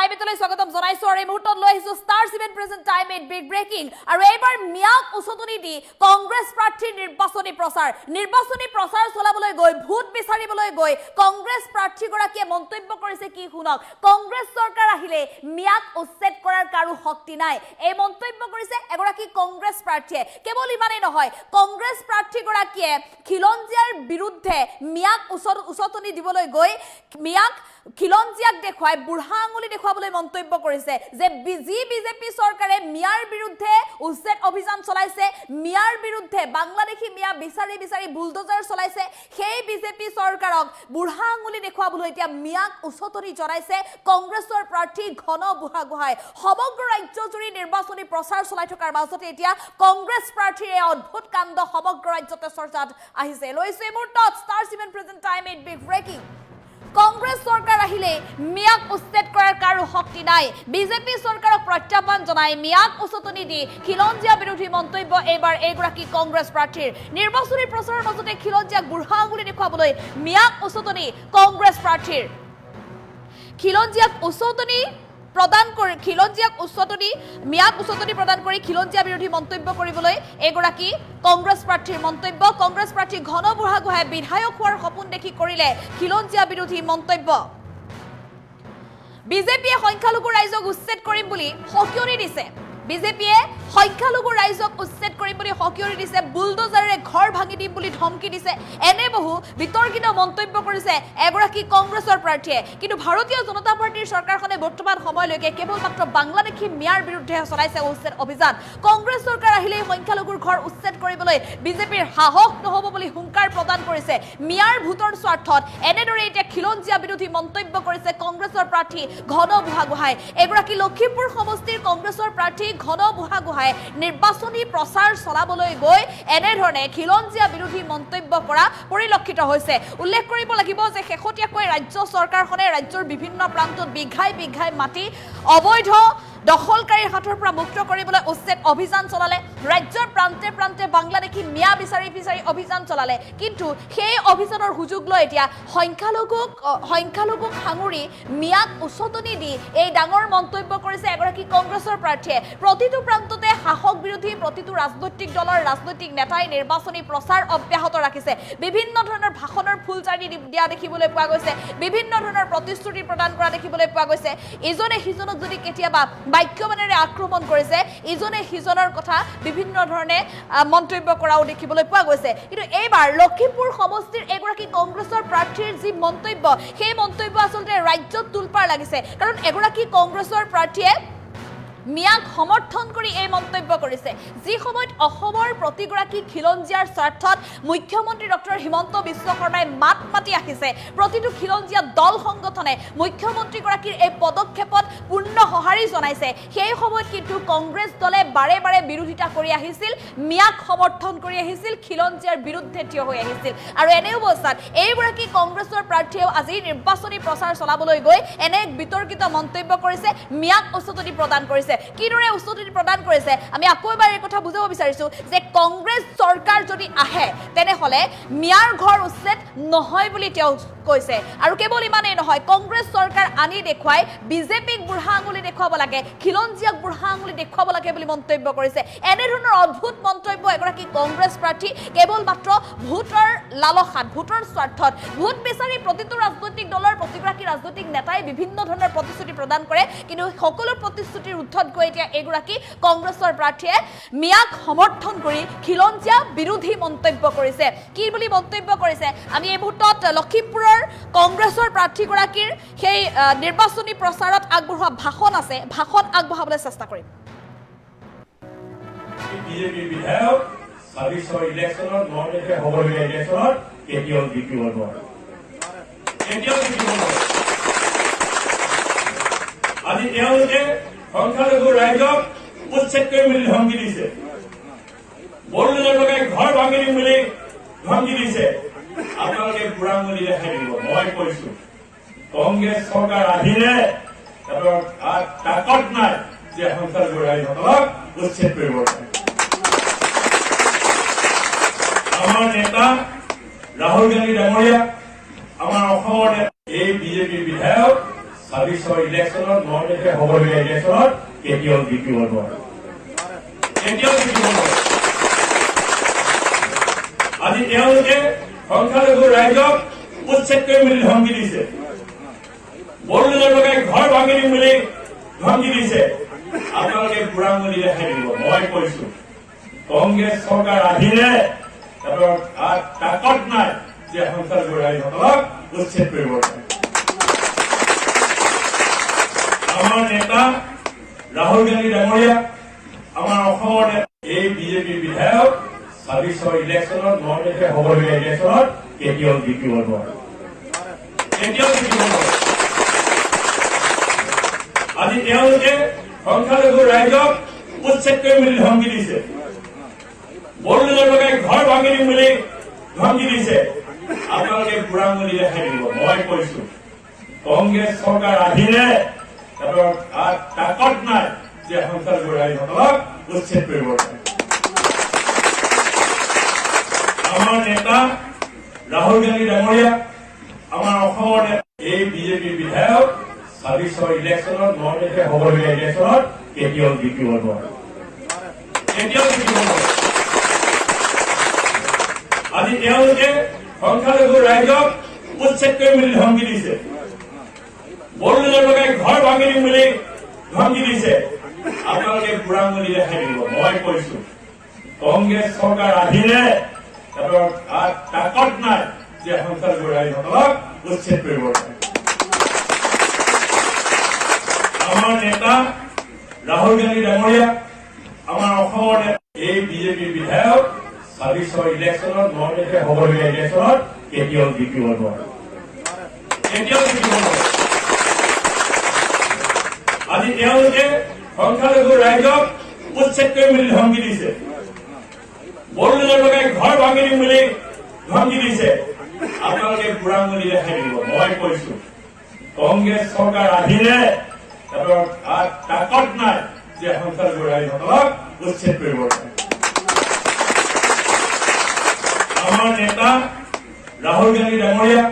টাইমেটলৈ স্বাগতম জনাইছো আৰু এই মুহূৰ্তত লৈ আহিছো star 7 present time at big breaking আৰু এইবাৰ মিয়াক উচতনি দি কংগ্ৰেছ প্ৰাৰ্থীৰ নিৰ্বাচনী প্ৰচাৰ চলাবলৈ গৈ ভোট বিচাৰিবলৈ গৈ কংগ্ৰেছ প্ৰাৰ্থীগৰাকীয়ে মন্তব্য কৰিছে কি শুনক কংগ্ৰেছ চৰকাৰ আহিলে মিয়াক উচ্ছেদ কৰাৰ কাৰো শক্তি নাই এই মন্তব্য কৰিছে এগৰাকী কংগ্ৰেছ প্ৰাৰ্থীয়ে কেৱল ইমানেই নহয় কংগ্ৰেছ প্ৰাৰ্থীগৰাকীয়ে খিলঞ্জীয়াৰ বিৰুদ্ধে মিয়াক উচতনি দিবলৈ গৈ মিয়াক খিলঞ্জীয়াক দেখুৱাই বুঢ়া আঙুলি দেখুৱাবলৈ মন্তব্য কৰিছে যে বিজেপি চৰকাৰে মিয়াৰ বিৰুদ্ধে উচ্ছেদ অভিযান চলাইছে মিয়াৰ বিৰুদ্ধে বাংলাদেশী মিয়া বিচাৰি বুলডোজাৰ চলাইছে সেই বিজেপি চৰকাৰক বুঢ়া আঙুলি দেখুৱাবলৈ এতিয়া মিয়াক উচতনি জনাইছে কংগ্ৰেছৰ প্ৰাৰ্থী ঘন বুঢ়াগোহাঁই সমগ্ৰ ৰাজ্যজুৰি নিৰ্বাচনী প্ৰচাৰ চলাই থকাৰ মাজতে এতিয়া কংগ্ৰেছ প্ৰাৰ্থীৰ এই অদ্ভুত কাণ্ড সমগ্ৰ ৰাজ্যতে চৰ্চাত আহিছে লৈছে এই মুহূৰ্তত star 7 present time at big breaking Congress চৰকাৰ আহিলে মিয়াক উচ্ছেদ কৰাৰ কাৰো শক্তি নাই বিজেপি চৰকাৰক প্ৰত্যাহ্বান জনাই মিয়াক উচতনি দি খিলঞ্জীয়া বিৰোধী মন্তব্য এইবাৰ এইগৰাকী কংগ্ৰেছ প্ৰাৰ্থীৰ নিৰ্বাচনী প্ৰচাৰৰ মাজতে খিলঞ্জীয়াক বুঢ়া আঙুলি দেখুৱাবলৈ মিয়াক উচতনি কংগ্ৰেছ প্ৰাৰ্থীৰ খিলঞ্জীয়াক উচতনি মিয়াক উচতনি প্ৰদান কৰি খিলঞ্জীয়া বিৰোধী মন্তব্য কৰিবলৈ এগৰাকী কংগ্ৰেছ প্ৰাৰ্থীৰ মন্তব্য কংগ্ৰেছ প্ৰাৰ্থী ঘন বুঢ়াগোহাঁই বিধায়ক হোৱাৰ সপোন দেখি কৰিলে খিলঞ্জীয়া বিৰোধী মন্তব্য বিজেপিয়ে সংখ্যালঘু ৰাইজক উচ্ছেদ কৰিম বুলি সকিয়নি দিছে বিজেপিয়ে সংখ্যালঘু ৰাইজক উচ্ছেদ কৰিম বুলি সকিয়নি দিছে বুলডোজাৰে ঘৰ ভাঙি দিম বুলি ধমকি দিছে এনে বহু বিতৰ্কিত মন্তব্য কৰিছে এগৰাকী কংগ্ৰেছৰ প্ৰাৰ্থীয়ে কিন্তু ভাৰতীয় জনতা পাৰ্টিৰ চৰকাৰখনে বৰ্তমান সময়লৈকে কেৱল মাত্ৰ বাংলাদেশী মিয়াৰ বিৰুদ্ধে চলাইছে উচ্ছেদ অভিযান কংগ্ৰেছ চৰকাৰ আহিলে সংখ্যালঘুৰ ঘৰ উচ্ছেদ কৰিবলৈ বিজেপিৰ সাহস নহব বুলি হুংকাৰ প্ৰদান কৰিছে মিয়াৰ ভোটৰ স্বাৰ্থত এনেদৰে এতিয়া খিলঞ্জীয়া বিৰোধী মন্তব্য কৰিছে কংগ্ৰেছৰ প্ৰাৰ্থী ঘন বুঢ়াগোহাঁই এগৰাকী লখিমপুৰ সমষ্টিৰ কংগ্ৰেছৰ প্ৰাৰ্থী ঘন বুঢ়াগোহাঁই নিৰ্বাচনী প্ৰচাৰ চলাবলৈ গৈ এনেধৰণে খিলঞ্জীয়া বিৰোধী মন্তব্য কৰা পৰিলক্ষিত হৈছে উল্লেখ কৰিব লাগিব যে শেহতীয়াকৈ ৰাজ্য চৰকাৰখনে ৰাজ্যৰ বিভিন্ন প্ৰান্তত বিঘাই মাটি অবৈধ দখলকাৰীৰ হাতৰ পৰা মুক্ত কৰিবলৈ উচ্ছেদ অভিযান চলালে ৰাজ্যৰ প্ৰান্তে বাংলাদেশী মিয়া বিচাৰি অভিযান চলালে কিন্তু সেই অভিযানৰ সুযোগ লৈ এতিয়া সংখ্যালঘুক সাঙুৰি মিয়াক উচতনি দি এই ডাঙৰ মন্তব্য কৰিছে এগৰাকী কংগ্ৰেছৰ প্ৰাৰ্থীয়ে প্ৰতিটো প্ৰান্ততে শাসক বিৰোধী প্ৰতিটো ৰাজনৈতিক দলৰ ৰাজনৈতিক নেতাই নিৰ্বাচনী প্ৰচাৰ অব্যাহত ৰাখিছে বিভিন্ন ধৰণৰ ভাষণৰ ফুলজাৰি দিয়া দেখিবলৈ পোৱা গৈছে বিভিন্ন ধৰণৰ প্ৰতিশ্ৰুতি প্ৰদান কৰা দেখিবলৈ পোৱা গৈছে ইজনে সিজনক যদি কেতিয়াবা বাক্যবাণেৰে আক্ৰমণ কৰিছে ইজনে সিজনৰ কথা বিভিন্ন ধৰণে মন্তব্য কৰাও দেখিবলৈ পোৱা গৈছে কিন্তু এইবাৰ লখিমপুৰ সমষ্টিৰ এগৰাকী কংগ্ৰেছৰ প্ৰাৰ্থীৰ যি মন্তব্য সেই মন্তব্য আচলতে ৰাজ্যত তুলপাৰ লাগিছে কাৰণ এগৰাকী কংগ্ৰেছৰ প্ৰাৰ্থীয়ে মিয়াক সমৰ্থন কৰি এই মন্তব্য কৰিছে যি সময়ত অসমৰ প্ৰতিগৰাকী খিলঞ্জীয়াৰ স্বাৰ্থত মুখ্যমন্ত্ৰী ডক্টৰ হিমন্ত বিশ্ব শৰ্মাই মাত মাতি আহিছে প্ৰতিটো খিলঞ্জীয়া দল সংগঠনে মুখ্যমন্ত্ৰীগৰাকীৰ এই পদক্ষেপত পূৰ্ণ সঁহাৰি জনাইছে সেই সময়ত কিন্তু কংগ্ৰেছ দলে বাৰে বিৰোধিতা কৰি আহিছিল মিয়াক সমৰ্থন কৰি আহিছিল খিলঞ্জীয়াৰ বিৰুদ্ধে থিয় হৈ আহিছিল আৰু এনে অৱস্থাত এইগৰাকী কংগ্ৰেছৰ প্ৰাৰ্থীয়েও আজি নিৰ্বাচনী প্ৰচাৰ চলাবলৈ গৈ এনে বিতৰ্কিত মন্তব্য কৰিছে মিয়াক উচতনি প্ৰদান কৰিছে কিদৰে উচতনি প্ৰদান কৰিছে আমি আকৌ এবাৰ এই কথা বুজাব বিচাৰিছো যে কংগ্ৰেছ চৰকাৰ যদি আহে তেনেহলে মিয়াৰ ঘৰ উচ্ছেদ নহয় বুলি তেওঁ কৈছে আৰু কেৱল ইমানেই নহয় কংগ্ৰেছ চৰকাৰ আনি দেখুৱাই বিজেপিক বুঢ়া আঙুলি দেখুৱাব লাগে খিলঞ্জীয়াক বুঢ়া আঙুলি দেখুৱাব লাগে বুলি মন্তব্য কৰিছে এনেধৰণৰ অদ্ভুত মন্তব্য এগৰাকী কংগ্ৰেছ প্ৰাৰ্থী কেৱল মাত্ৰ ভোটৰ লালসাত ভোটৰ স্বাৰ্থত ভোট বিচাৰি প্ৰতিটো ৰাজনৈতিক দলৰ প্ৰতিগৰাকী ৰাজনৈতিক নেতাই বিভিন্ন ধৰণৰ প্ৰতিশ্ৰুতি প্ৰদান কৰে কিন্তু সকলো প্ৰতিশ্ৰুতিৰ উদ্ধত গৈ এতিয়া এগৰাকী কংগ্ৰেছৰ প্ৰাৰ্থীয়ে মিয়াক সমৰ্থন কৰি খিলঞ্জীয়া বিৰোধী মন্তব্য কৰিছে কি বুলি মন্তব্য কৰিছে আমি এই মুহূৰ্তত লখিমপুৰৰ কংগ্ৰেছৰ প্ৰাৰ্থীগৰাকীৰ সেই নিৰ্বাচনী প্ৰচাৰত আগবঢ়োৱা ভাষণ আছে ভাষণ আগবঢ়াবলৈ চেষ্টা কৰিম বিজেপি বিধায়ক ২৬ ইলেকশ্যনত নৰ্মেলকে হ'বলগীয়া ইলেকশ্যনত কেতিয়াও জিকিব নোৱাৰে আজি তেওঁলোকে সংখ্যালঘু ৰাইজক উচ্ছেদ কৰিম বুলি ধমকি দিছে বড়োলেজৰ লগাই ঘৰ ভাঙি দিম বুলি ধমকি দিছে আপোনালোকে বুঢ়া আঙুলি দেখাই দিব মই কৈছো কংগ্ৰেছ চৰকাৰ আহিলে সিহঁতৰ তাকত নাই যে সংখ্যালঘু ৰাইজসকলক উচ্ছেদ কৰিব আমাৰ নেতা ৰাহুল গান্ধী ডাঙৰীয়া আমাৰ অসমৰ এই বিজেপি বিধায়ক 26 ইলেকশ্যনত 9 তাৰিখে হ'বলগীয়া ইলেকশ্যনত কেতিয়াও জিকিব নোৱাৰে। আজি তেওঁলোকে সংখ্যালঘু ৰাইজক উচ্ছেদ কৰিম বুলি ধমকি দিছে, বড়োলেণ্ডৰ লগাই ঘৰ ভাঙি দিম বুলি ধমকি দিছে। আপোনালোকে বুঢ়া আঙুলি দেখাই দিব। মই কৈছো কংগ্ৰেছ চৰকাৰ আহিলে তাকত নাই যে সংখ্যালঘু ৰাইজসকলক উচ্ছেদ কৰিব পাৰে। আমাৰ নেতা ৰাহুল গান্ধী ডাঙৰীয়া, আমাৰ অসমৰ এই বিজেপি বিধায়ক 26 ইলেকশ্যনত 9 তাৰিখে হ'বলগীয়া ইলেকশ্যনত কেতিয়াও জিকিব নোৱাৰে। আজি তেওঁলোকে সংখ্যালঘু ৰাইজক উচ্ছেদ কৰিম বুলি ধমকি দিছে, বড়োলেণ্ডৰ লগাই ঘৰ ভাঙি দিম বুলি ধমকি দিছে। আপোনালোকে বুঢ়া আঙুলি দেখাই দিব। মই কৈছো কংগ্ৰেছ চৰকাৰ আহিলে তাকত নাই যে সংখ্যালঘু ৰাইজসকলক উচ্ছেদ কৰিব পাৰে। আমাৰ নেতা ৰাহুল গান্ধী ডাঙৰীয়া, আমাৰ অসমৰ এই বিজেপি বিধায়ক 26 ইলেকশ্যনত 9 তাৰিখে হ'বলগীয়া ইলেকশ্যনত কেতিয়াও জিকিব নোৱাৰে। আজি তেওঁলোকে সংখ্যালঘু ৰাইজক উচ্ছেদ কৰিম বুলি ধমকি দিছে, বড়োলেণ্ডৰ লগাই ঘৰ ভাঙি দিম বুলি ধমকি দিছে। আপোনালোকে বুঢ়া আঙুলি দেখাই দিব। মই কৈছো কংগ্ৰেছ চৰকাৰ আহিলে তাকত নাই যে সংখ্যালঘু ৰাইজসকলক উচ্ছেদ কৰিব পাৰে। আমাৰ নেতা ৰাহুল গান্ধী ডাঙৰীয়া, আমাৰ অসমৰ এই বিজেপি বিধায়ক 26 ইলেকশ্যনত 9 তাৰিখে হ'বলগীয়া ইলেকশ্যনত কেতিয়াও জিকিব নোৱাৰে। আজি তেওঁলোকে সংখ্যালঘু ৰাইজক উচ্ছেদ কৰিম বুলি ধমকি দিছে, বড়োলেণ্ডৰ লগাই ঘৰ ভাঙি দিম বুলি ধমকি দিছে। আপোনালোকে বুঢ়া আঙুলি দেখাই দিব। মই কৈছো কংগ্ৰেছ চৰকাৰ আহিলে তাকত নাই যে সংখ্যালঘু ৰাইজসকলক উচ্ছেদ কৰিব পাৰে। আমাৰ নেতা ৰাহুল গান্ধী ডাঙৰীয়া,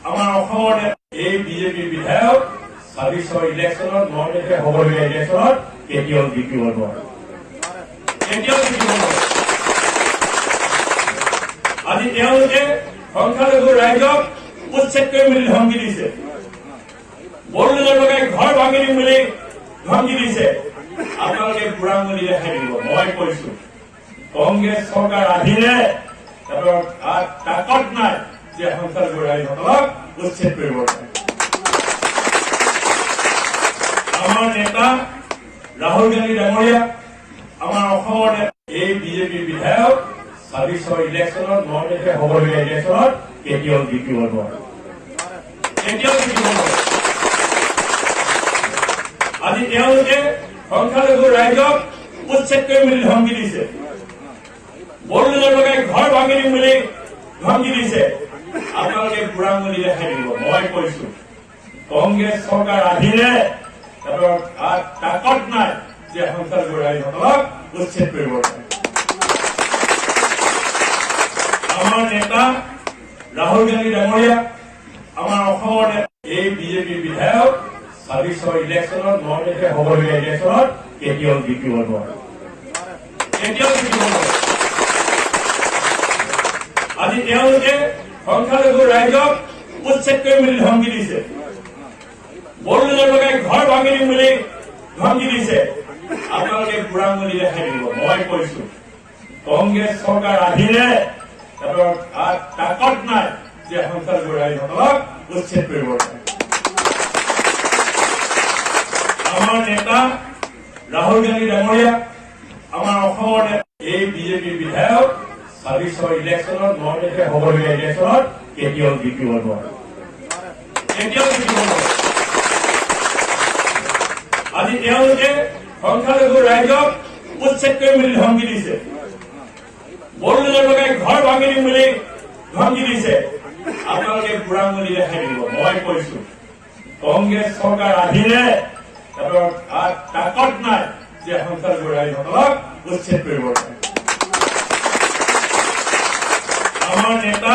আমাৰ অসমৰ এই বিজেপি বিধায়ক 26 ইলেকশ্যনত 9 তাৰিখে হ'বলগীয়া ইলেকশ্যনত কেতিয়াও জিকিব নোৱাৰে। আজি তেওঁলোকে সংখ্যালঘু ৰাইজক উচ্ছেদ কৰিম বুলি ধমকি দিছে, বড়োলেণ্ডৰ লগাই ঘৰ ভাঙি দিম বুলি ধমকি দিছে। আপোনালোকে বুঢ়া আঙুলি দেখাই দিব। মই কৈছো কংগ্ৰেছ চৰকাৰ আহিলে তাকত নাই যে সংখ্যালঘু ৰাইজসকলক উচ্ছেদ কৰিব পাৰে। আমাৰ নেতা ৰাহুল গান্ধী ডাঙৰীয়া, আমাৰ অসমৰ এই বিজেপি বিধায়ক 26 ইলেকশ্যনত 9 তাৰিখে হ'বলগীয়া ইলেকশ্যনত কেতিয়াও জিকিব নোৱাৰে। আজি তেওঁলোকে সংখ্যালঘু ৰাইজক উচ্ছেদ কৰিম বুলি ধমকি দিছে, বড়োলেণ্ডৰ লগাই ঘৰ ভাঙি দিম বুলি ধমকি দিছে। আপোনালোকে বুঢ়া আঙুলি দেখাই দিব। মই কৈছো কংগ্ৰেছ চৰকাৰ আহিলে তাকত নাই যে সংখ্যালঘু ৰাইজসকলক উচ্ছেদ কৰিব পাৰে। আমাৰ নেতা ৰাহুল গান্ধী ডাঙৰীয়া, আমাৰ অসমৰ এই বিজেপি বিধায়ক 26 ইলেকশ্যনত 9 তাৰিখে হ'বলগীয়া ইলেকশ্যনত কেতিয়াও জিকিব নোৱাৰে। আজি তেওঁলোকে সংখ্যালঘু ৰাইজক উচ্ছেদ কৰিম বুলি ধমকি দিছে, বড়োলেণ্ডৰ লগাই ঘৰ ভাঙি দিম বুলি ধমকি দিছে। আপোনালোকে বুঢ়া আঙুলি দেখাই দিব। মই কৈছো কংগ্ৰেছ চৰকাৰ আহিলে তাকত নাই যে সংখ্যালঘু ৰাইজসকলক উচ্ছেদ কৰিব পাৰে। আমাৰ নেতা ৰাহুল গান্ধী ডাঙৰীয়া, আমাৰ অসমৰ এই বিজেপি বিধায়ক 26 ইলেকশ্যনত 9 তাৰিখে হ'বলগীয়া ইলেকশ্যনত কেতিয়াও জিকিব নোৱাৰে। আজি তেওঁলোকে সংখ্যালঘু ৰাইজক উচ্ছেদ কৰিম বুলি ধমকি দিছে, বড়োলেণ্ডৰ লগাই ঘৰ ভাঙি দিম বুলি ধমকি দিছে। আপোনালোকে বুঢ়া আঙুলি দেখাই দিব। মই কৈছো কংগ্ৰেছ চৰকাৰ আহিলে তাকত নাই যে সংখ্যালঘু ৰাইজসকলক উচ্ছেদ কৰিব পাৰে। আমাৰ নেতা